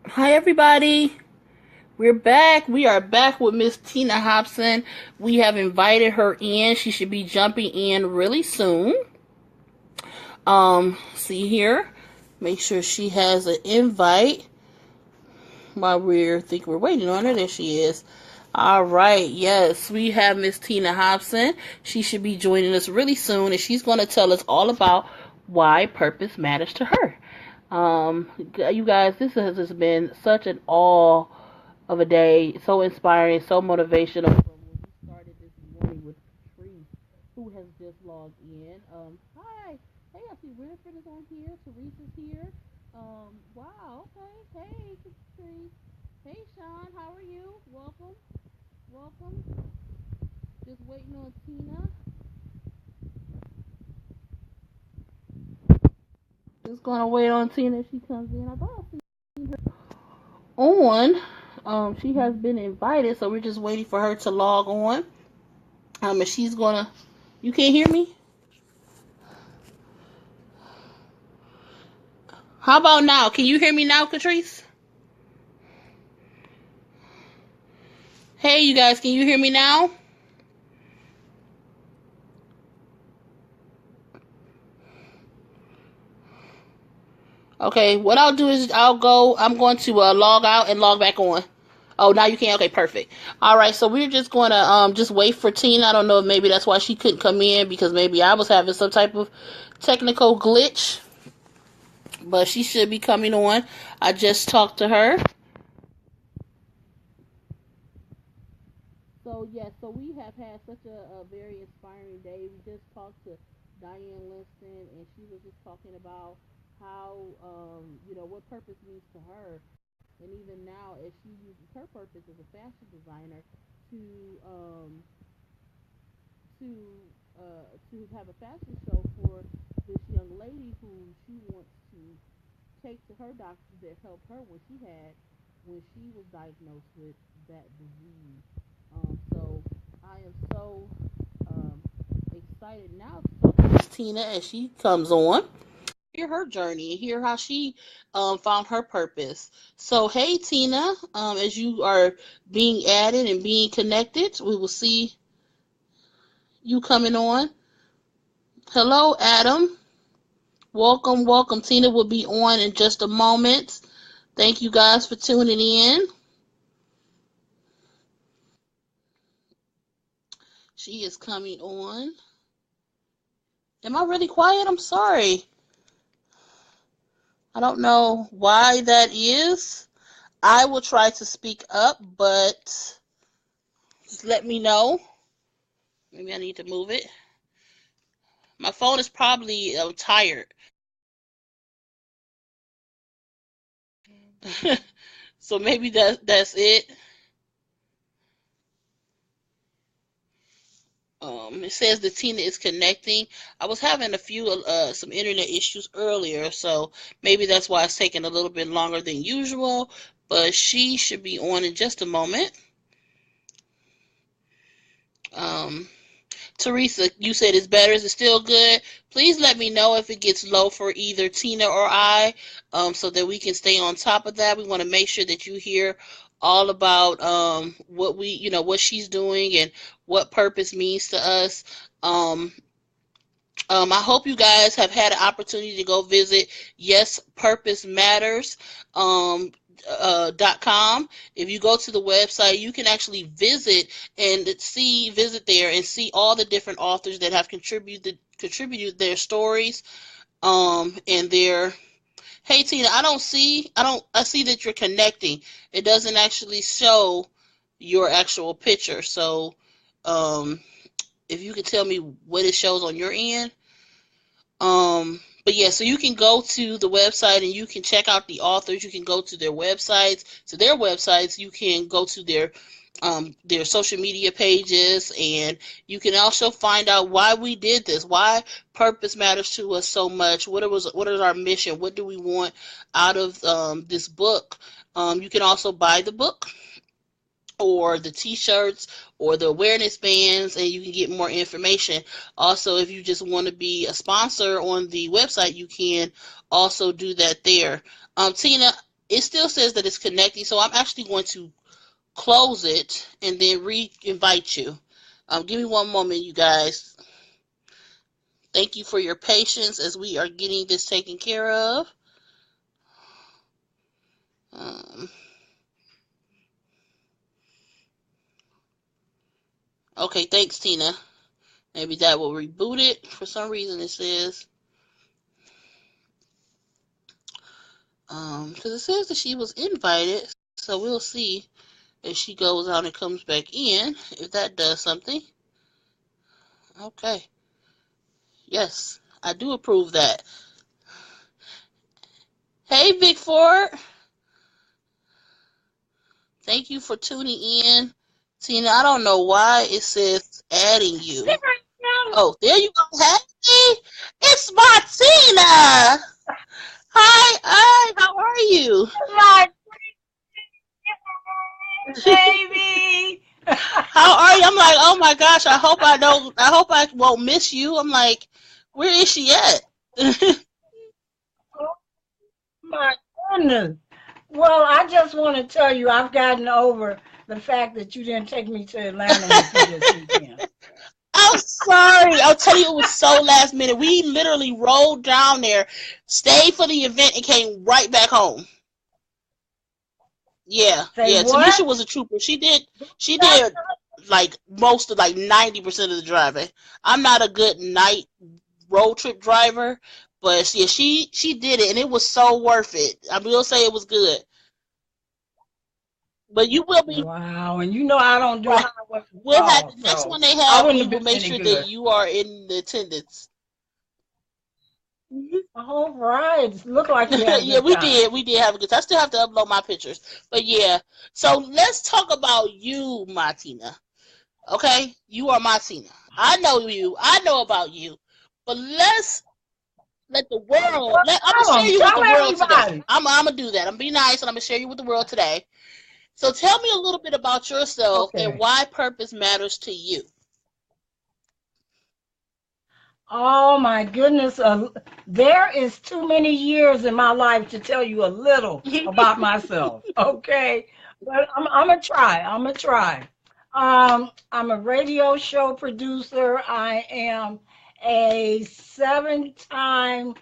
Hi, everybody. We're back. We are back with Miss Tina Hobson. We have invited her in. She should be jumping in really soon. See here. Make sure she has an invite while we're waiting on her. There she is. All right. Yes, we have Miss Tina Hobson. She should be joining us really soon, and she's going to tell us all about why purpose matters to her. You guys, this has just been such an awe of a day, so inspiring, so motivational. From when we started this morning with Patrice, who has just logged in. Hi, hey, I see Winifred is on here. Teresa's here. Wow, okay, hey, Patrice. Hey, Sean, how are you? Welcome, welcome. Just waiting on Tina. Just gonna wait on Tina if she comes in. I thought I seen her on. She has been invited, so we're just waiting for her to log on. And she's gonna. You can't hear me? How about now? Can you hear me now, Catrice? Hey, you guys, can you hear me now? Okay, what I'll do is I'm going to log out and log back on. Oh, now you can. Okay, perfect. All right, so we're just going to just wait for Tina. I don't know if maybe that's why she couldn't come in, because maybe I was having some type of technical glitch, but she should be coming on. I just talked to her. So yes, so we have had such a very inspiring day. We just talked to Diane Winston, and she was just talking about how what purpose means to her, and even now, as she uses her purpose as a fashion designer to um, to to have a fashion show for this young lady who she wants to take to her doctor that helped her when she was diagnosed with that disease. So I am so um, excited now to talk to Miss Tina as she comes on. Hear her journey, hear how she found her purpose. So, hey, Tina, as you are being added and being connected, we will see you coming on. Hello, Adam. Welcome, welcome. Tina will be on in just a moment. Thank you guys for tuning in. She is coming on. Am I really quiet? I'm sorry. I don't know why that is. I will try to speak up, but just let me know. Maybe I need to move it. My phone is probably tired. So maybe that's it. It says that Tina is connecting. I was having a few some internet issues earlier, so maybe that's why it's taking a little bit longer than usual. But she should be on in just a moment. Um, Teresa, you said it's better. Is it still good? Please let me know if it gets low for either Tina or I, so that we can stay on top of that. We want to make sure that you hear all about what she's doing and what purpose means to us. Um, I hope you guys have had an opportunity to go visit Yes Purpose Matters. .com. If you go to the website, you can actually visit there and see all the different authors that have contributed their stories and their. Hey, Tina, I see that you're connecting. It doesn't actually show your actual picture. So if you could tell me what it shows on your end. But yeah, so you can go to the website and you can check out the authors. You can go to their websites. You can go to their social media pages, and you can also find out why we did this, why purpose matters to us so much. What is our mission? What do we want out of this book? You can also buy the book or the t-shirts or the awareness bands, and you can get more information. Also, if you just want to be a sponsor on the website, you can also do that there. Tina, it still says that it's connecting, so I'm actually going to close it and then re-invite you. Give me one moment, you guys. Thank you for your patience as we are getting this taken care of. Um, okay, thanks, Tina. Maybe that will reboot it. For some reason, it says, because it says that she was invited, so we'll see if she goes out and comes back in, if that does something. Okay. Yes, I do approve that. Hey, Vic Ford. Thank you for tuning in. Tina, I don't know why it says adding There you. I am. Oh, there you go. Hey, it's Martina. Hi, how are you? My baby. How are you? I'm like, oh my gosh, I hope I won't miss you. I'm like, where is she at? Oh my goodness. Well, I just want to tell you, I've gotten over the fact that you didn't take me to Atlanta with you this weekend. I'm sorry. I'll tell you, it was so last minute. We literally rolled down there, stayed for the event, and came right back home. Yeah, Say yeah. Tamisha what? was a trooper. She did like most of like 90% of the driving. I'm not a good night road trip driver, but yeah, she did it, and it was so worth it. I will say it was good. But you will be Wow, and you know I don't do right. highways at We'll have all, the next so one they I have. wouldn't We have will been make any sure that good. you are in the attendance. Mhm. All right. Look like you had a Yeah, good we time. did. We did have a good time. I still have to upload my pictures, but yeah. So let's talk about you, Martina. Okay, you are Martina. I know you. I know about you, but let's let the world. I'm gonna Tell share them. you with Tell the world today. everybody. I'm gonna do that. I'm gonna be nice, and I'm gonna share you with the world today. So tell me a little bit about yourself and Okay. why purpose matters to you. Oh my goodness. There is too many years in my life to tell you a little about myself. Okay. But I'm going to try. I'm going to try. I'm a radio show producer. I am a 7-time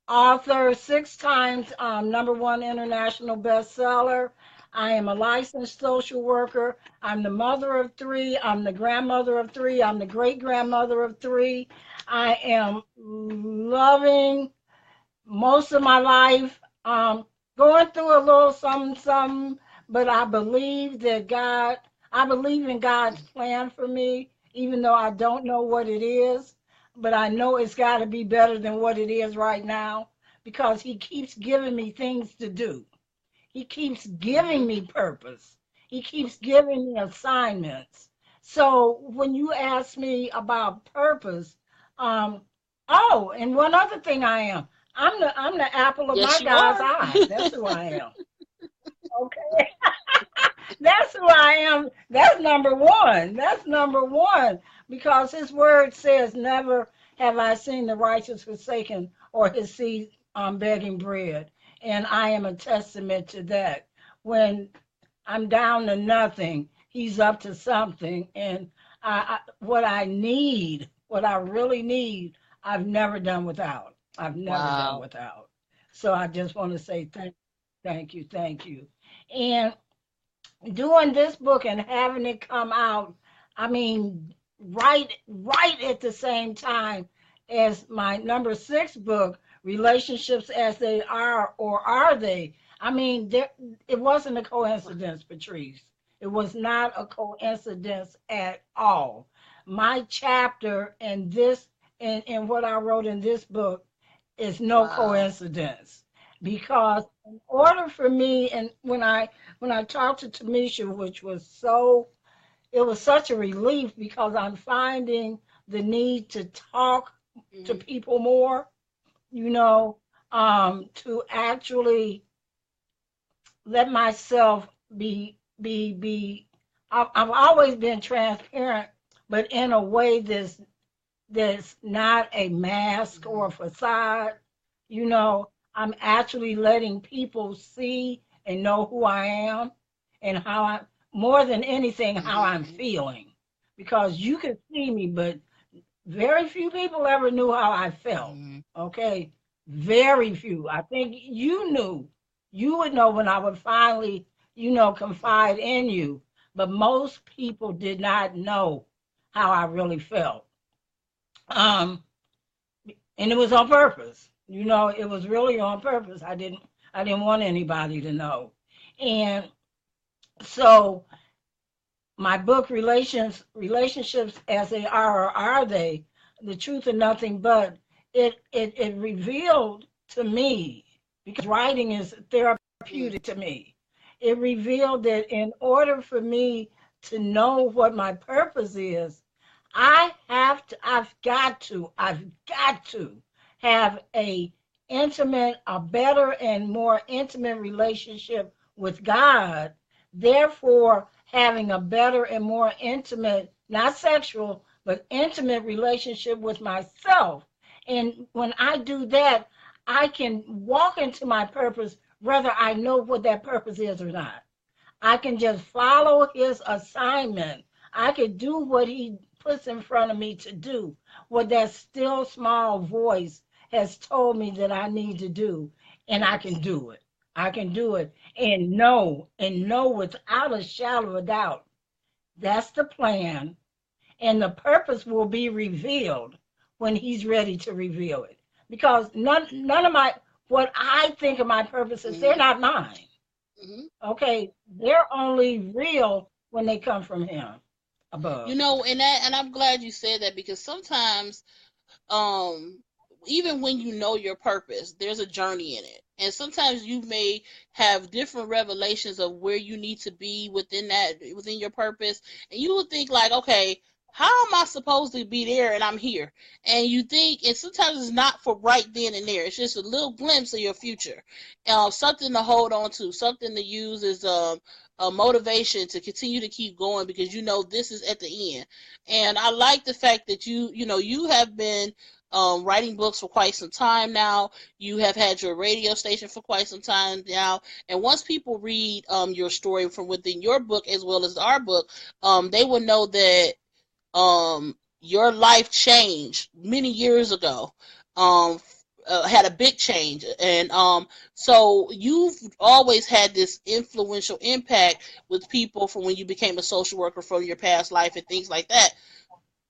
author, 6 times #1 international bestseller. I am a licensed social worker. I'm the mother of three. I'm the grandmother of three. I'm the great grandmother of three. I am loving most of my life, going through a little something, but I believe in God's plan for me, even though I don't know what it is, but I know it's got to be better than what it is right now because He keeps giving me things to do. He keeps giving Hmm. me purpose. He keeps giving me assignments. So when you ask me about purpose, um, oh, and one other thing I am, I'm the apple of my Yes, you God's are. eye. That's who I am. Okay. That's who I am. That's number one. That's number one. Because his word says, never have I seen the righteous forsaken or his seed begging bread. And I am a testament to that. When I'm down to nothing, he's up to something. And what I need, what I really need, I've never done without. I've never done Wow. without. So I just want to say thank you, thank you. And doing this book and having it come out, I mean, right at the same time as my #6 book, Relationships as They Are or Are They? I mean, it wasn't a coincidence, Patrice. It was not a coincidence at all. My chapter and this and what I wrote in this book is no Wow. coincidence because in order for me and when I talked to Tamisha, which was it was such a relief because I'm finding the need to talk to Hmm. people more, you know, to actually let myself I've always been transparent, but in a way that's not a mask or a Hmm. facade. You know, I'm actually letting people see and know who I am and how I, more than anything, how I'm Mm-hmm. feeling. Because you can see me, but very few people ever knew how I felt. Mm-hmm. Okay. Very few. I think you knew. You would know when I would finally, confide in you. But most people did not know how I really felt. Um, and it was on purpose. It was really on purpose. I didn't want anybody to know. And so my book relationships as they are or are they, the truth and nothing but, it revealed to me, because writing is therapeutic to me. It revealed that in order for me to know what my purpose is, I've got to have a better and more intimate relationship with God. Therefore, having a better and more intimate, not sexual, but intimate relationship with myself. And when I do that, I can walk into my purpose, whether I know what that purpose is or not. I can just follow his assignment. I can do what he puts in front of me to do, what that still small voice has told me that I need to do, and I can Yes. do it. I can do it and know without a shadow of a doubt. That's the plan, and the purpose will be revealed when he's ready to reveal it. Because none of my what I think of my purposes, they're Mm-hmm. not mine. Mm-hmm. Okay, they're only real when they come from him above. And I'm glad you said that, because sometimes, um even when you know your purpose, there's a journey in it, and sometimes you may have different revelations of where you need to be within your purpose, and you will think like, okay, how am I supposed to be there and I'm here? And you think, and sometimes it's not for right then and there, it's just a little glimpse of your future, something to hold on to, something to use as a motivation to continue to keep going, because this is at the end. And I like the fact that you have been writing books for quite some time now. You have had your radio station for quite some time now. And once people read your story from within your book as well as our book, they will know that your life changed many years ago. Um, had a big change, and so you've always had this influential impact with people from when you became a social worker from your past life and things like that.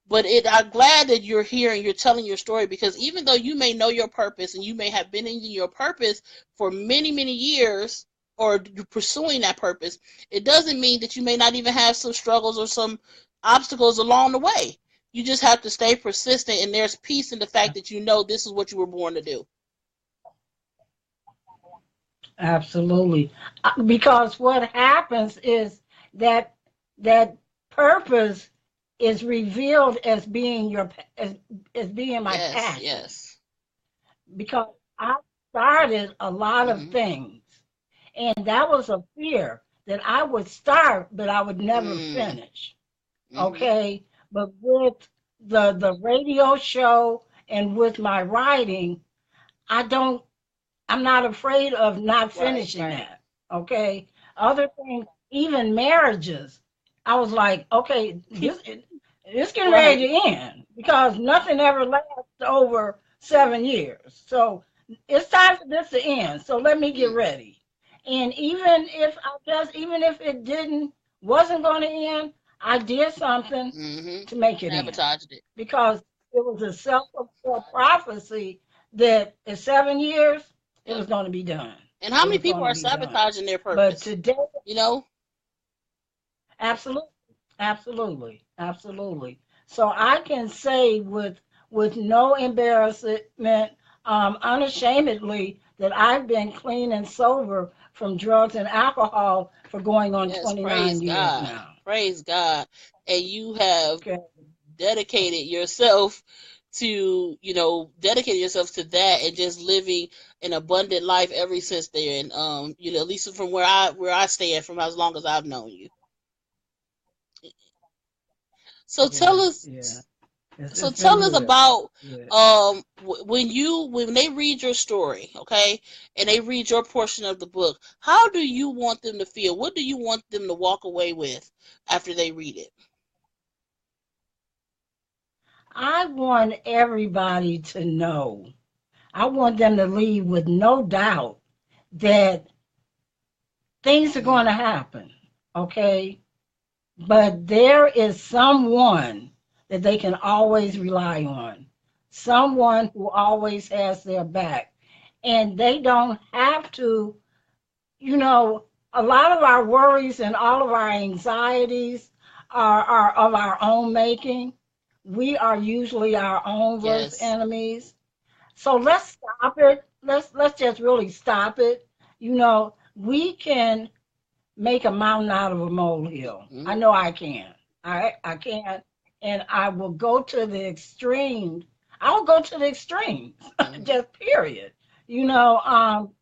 But I'm glad that you're here and you're telling your story, because even though you may know your purpose and you may have been in your purpose for many, many years, or you're pursuing that purpose, it doesn't mean that you may not even have some struggles or some obstacles along the way. You just have to stay persistent, and there's peace in the fact that this is what you were born to do. Absolutely. Because what happens is that purpose is revealed as being as being my Yes, passion. yes. Because I started a lot of Mm-hmm. things, and that was a fear that I would start, but I would never Mm. finish. Mm-hmm. Okay, but with the radio show and with my writing, I don't I'm not afraid of not Right, finishing right. that. Okay. Other things, even marriages, I was like, okay, this getting Right. ready to end because nothing ever lasts over 7 years. So it's time for this to end. So let me get Mm. ready. And even if it wasn't going to end, I did something Mm-hmm. to make it end Sabotaged it. because it was a self-fulfilled prophecy that in 7 years it Yep. was going to be done. And how It many was people going to are be done. sabotaging their But purpose? today, You know? absolutely, absolutely, absolutely. So I can say with no embarrassment, unashamedly, that I've been clean and sober from drugs and alcohol for going on Yes, 29 praise years God. now. Praise God. And you have Okay. dedicated yourself dedicated yourself to that, and just living an abundant life ever since then. At least from where I stand, from as long as I've known you. So tell Yeah, us yeah. So It's been tell us good. about Good. when they read your story, okay, and they read your portion of the book. How do you want them to feel? What do you want them to walk away with after they read it? I want everybody to know. I want them to leave with no doubt that things are going to happen. Okay. But there is someone that they can always rely on, someone who always has their back. And they don't have to, you know, a lot of our worries and all of our anxieties are of our own making. We are usually our own worst Yes, enemies. So let's stop it. Let's just really stop it. We can make a mountain out of a molehill. I mm-hmm. know I can. I can, and I will go to the extremes. I will go to the extremes, Mm-hmm. just period. You know, um,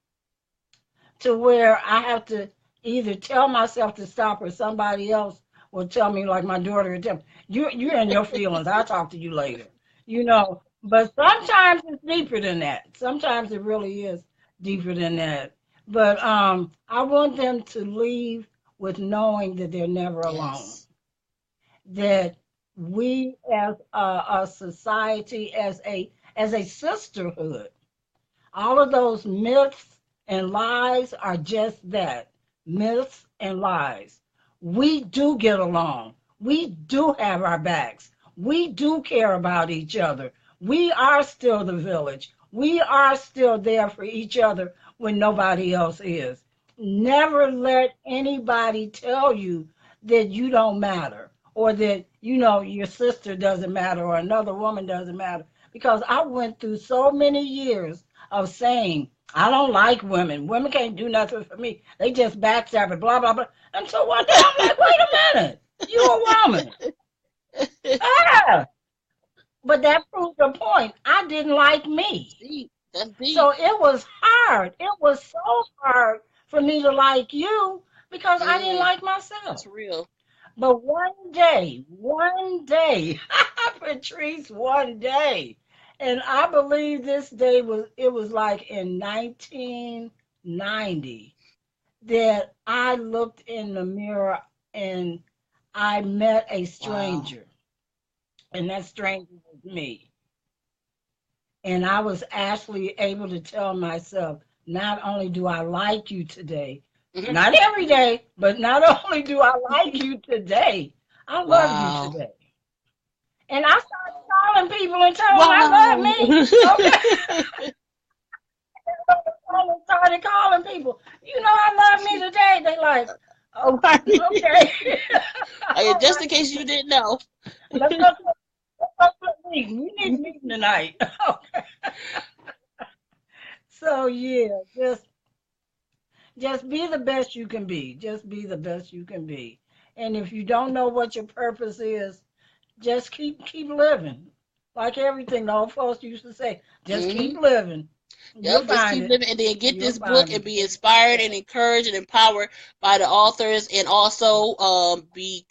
to where I have to either tell myself to stop or somebody else will tell me, like my daughter will tell me, you're in your feelings. I'll talk to you later. But sometimes it's deeper than that. Sometimes it really is deeper than that. But I want them to leave with knowing that they're never alone. Yes, That we as a society, as a sisterhood, all of those myths and lies are just that, myths and lies. We do get along. We do have our backs. We do care about each other. We are still the village. We are still there for each other when nobody else is. Never let anybody tell you that you don't matter or that, your sister doesn't matter or another woman doesn't matter. Because I went through so many years of saying, I don't like women. Women can't do nothing for me. They just backstab it, blah, blah, blah. Until one day I'm like, wait a minute. You a woman. Ah! But that proved the point. I didn't like that's me. deep. That's So deep. it was hard. It was so hard for me to like you because I didn't Mm, like myself. that's real. But one day, Patrice, one day, and I believe this day it was like in 1990 that I looked in the mirror and I met a Wow. stranger, and that stranger was me. And I was actually able to tell myself, not only do I like you today, Mhm. not every day, but not only do I like you today, I love you Wow. today. And I started calling people and telling them I love Wow. me. Okay. I started calling people. I love me today. They like, oh, okay. All Just in right. case you didn't know. Let's go to a meeting. We need a meeting tonight. Okay. So yeah, just be the best you can be. Just be the best you can be. And if you don't know what your purpose is, just keep living. Like everything the old folks used to say, just keep Hmm. living. You'll Yep, just find keep it. living and then get You'll this book find and it. be Just inspired yeah. and encouraged and empowered by the authors and also be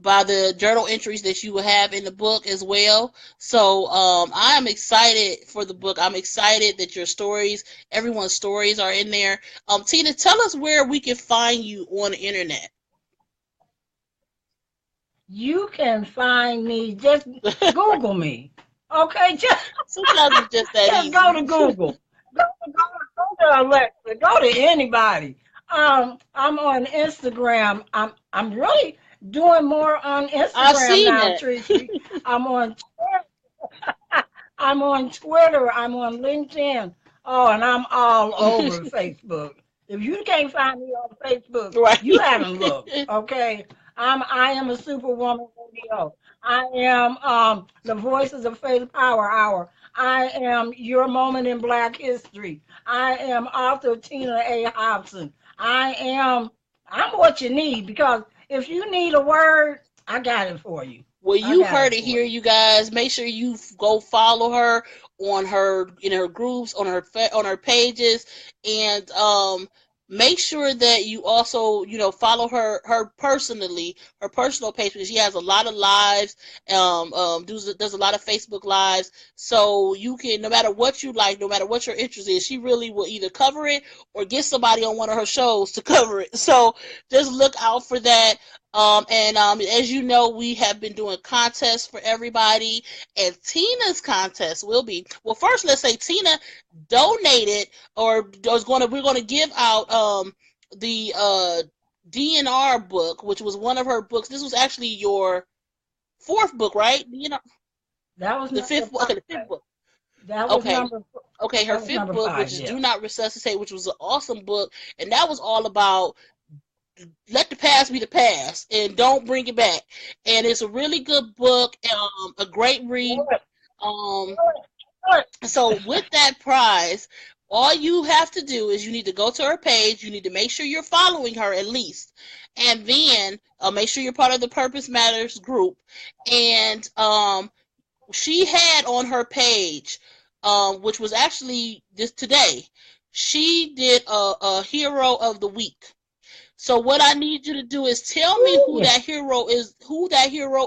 by the journal entries that you will have in the book as well. So I am excited for the book. I'm excited that your stories, everyone's stories are in there. Tina, tell us where we can find you on the internet. You can find me. Just Google me. Okay, Sometimes it's just that just go to easy. Google. Go to Alexa. Go to anybody. I'm on Instagram. I'm really doing more on I've Instagram seen now, that. Tracy. I'm on I'm on Twitter. I'm on LinkedIn. Oh, and I'm all over Facebook. If you can't find me on Facebook, Right. you haven't looked. Okay. I am a superwoman radio. I am the Voices of Faith Power Hour. I am Your Moment in Black History. I am author Tina A. Hobson. I'm what you need because if you need a word, I got it for you. Well, I you got heard it it for here, you. you guys. Make sure you go follow her on her in her groups, on her pages, and make sure that you also, follow her personally, her personal page, because she has a lot of lives, does a lot of Facebook lives. So you can, no matter what you like, no matter what your interest is, she really will either cover it or get somebody on one of her shows to cover it. So just look out for that. As you know, we have been doing contests for everybody, and Tina's contest will be, well, first let's say Tina donated, or we're gonna give out the DNR book, which was one of her books. This was actually your fourth book, right? That was The number fifth book. Okay, the fifth five. book. That was Okay. number. Okay, her That was fifth number book, which five. is Yeah. Do Not Resuscitate, which was an awesome book, and that was all about let the past be the past and don't bring it back. And it's a really good book, a great read. So with that prize, all you have to do is you need to go to her page. You need to make sure you're following her at least, and then make sure you're part of the Purpose Matters group. And she had on her page, which was actually this today, she did a hero of the week. So what I need you to do is tell me who that hero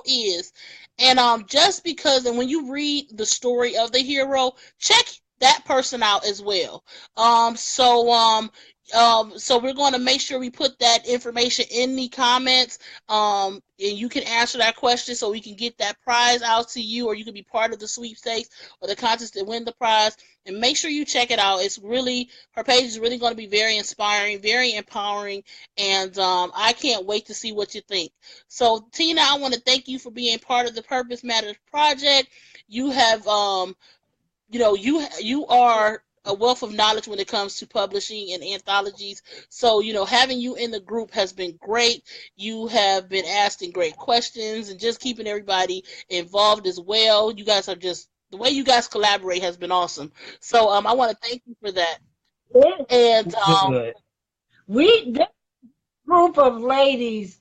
is. And just because, and when you read the story of the hero, check that person out as well. So we're going to make sure we put that information in the comments, and you can answer that question so we can get that prize out to you, or you can be part of the sweepstakes or the contest to win the prize. And make sure you check it out. Her page is really going to be very inspiring, very empowering, and I can't wait to see what you think. So Tina, I want to thank you for being part of the Purpose Matters project. You have, you are a wealth of knowledge when it comes to publishing and anthologies. So, having you in the group has been great. You have been asking great questions and just keeping everybody involved as well. You guys are just, the way you guys collaborate has been awesome. So I want to thank you for that. And Good. This group of ladies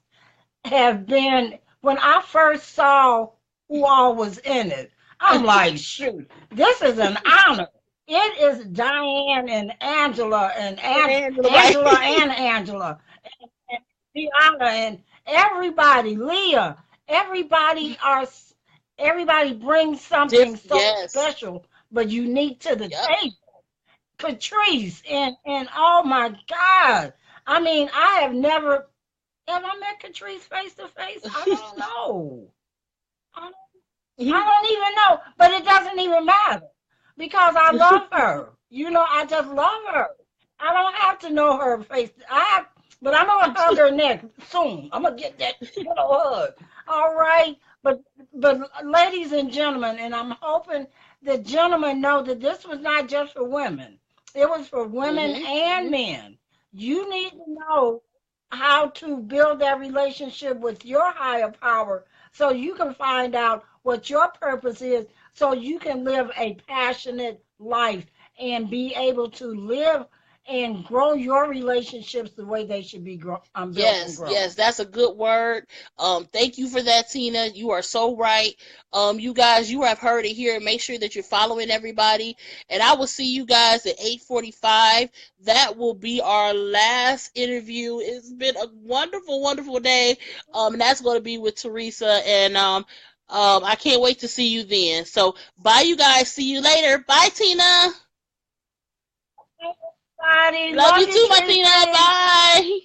have been, when I first saw who all was in it, I'm like, shoot, this is an honor. It is Diane and Angela and Angela and Angela and Deanna and everybody, Leah, everybody brings something so special but unique to the table. Patrice and oh my God. I mean, have I met Catrice face to face? I don't know. I don't even know, but it doesn't even matter because I love her. I just love her. I don't have to know her face. But I'm gonna hug her neck soon. I'm gonna get that hug. All right, but ladies and gentlemen, and I'm hoping the gentlemen know that this was not just for women. It was for women and men. You need to know how to build that relationship with your higher power so you can find out what your purpose is, so you can live a passionate life and be able to live and grow your relationships the way they should be built and grown. Yes, that's a good word. Thank you for that, Tina. You are so right. You guys, you have heard it here. Make sure that you're following everybody. And I will see you guys at 8:45. That will be our last interview. It's been a wonderful, wonderful day. And that's going to be with Teresa. And I can't wait to see you then. So bye, you guys. See you later. Bye, Tina. Everybody, Love you too, Martina. Bye.